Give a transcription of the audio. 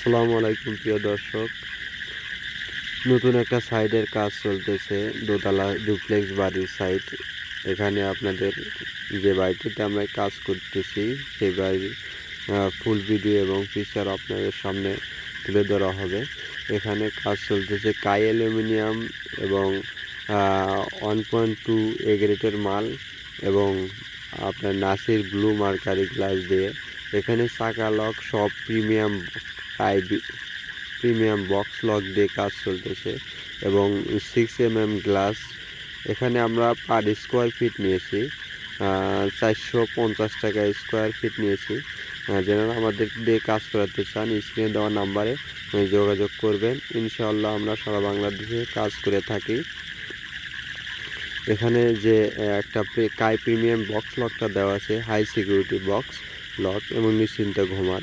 আসসালামু আলাইকুম প্রিয় দর্শক, নতুন একটা সাইটের কাজ চলতেছে, দোতলা ডুপ্লেক্স বাড়ির সাইট। এখানে আপনাদের যে বাড়িটিতে আমরা কাজ করতেছি সেই বাড়ির ফুল ভিডিও এবং পিকচার আপনাদের সামনে তুলে ধরা হবে। এখানে কাজ চলতেছে কাই অ্যালুমিনিয়াম এবং 1.2 এ গ্রেডের মাল এবং আপনার নাসির ব্লু মার্কারি গ্লাস দিয়ে এখানে চাকা লক সব প্রিমিয়াম বক্স লক দিয়ে কাজ চলতেছে এবং 6 mm গ্লাস। এখানে আমরা পার স্কোয়ার ফিট নিয়েছি 450 টাকা স্কোয়ার ফিট নিয়েছি। যারা আমাদের দিয়ে কাজ করাতে চান স্ক্রিনে দেওয়া নাম্বারে যোগাযোগ করবেন। ইনশাআল্লাহ আমরা সারা বাংলাদেশে কাজ করে থাকি। এখানে যে একটা কাই প্রিমিয়াম বক্স লকটা দেওয়া আছে, হাই সিকিউরিটি বক্স লক এবং নিশ্চিন্তে ঘুমান।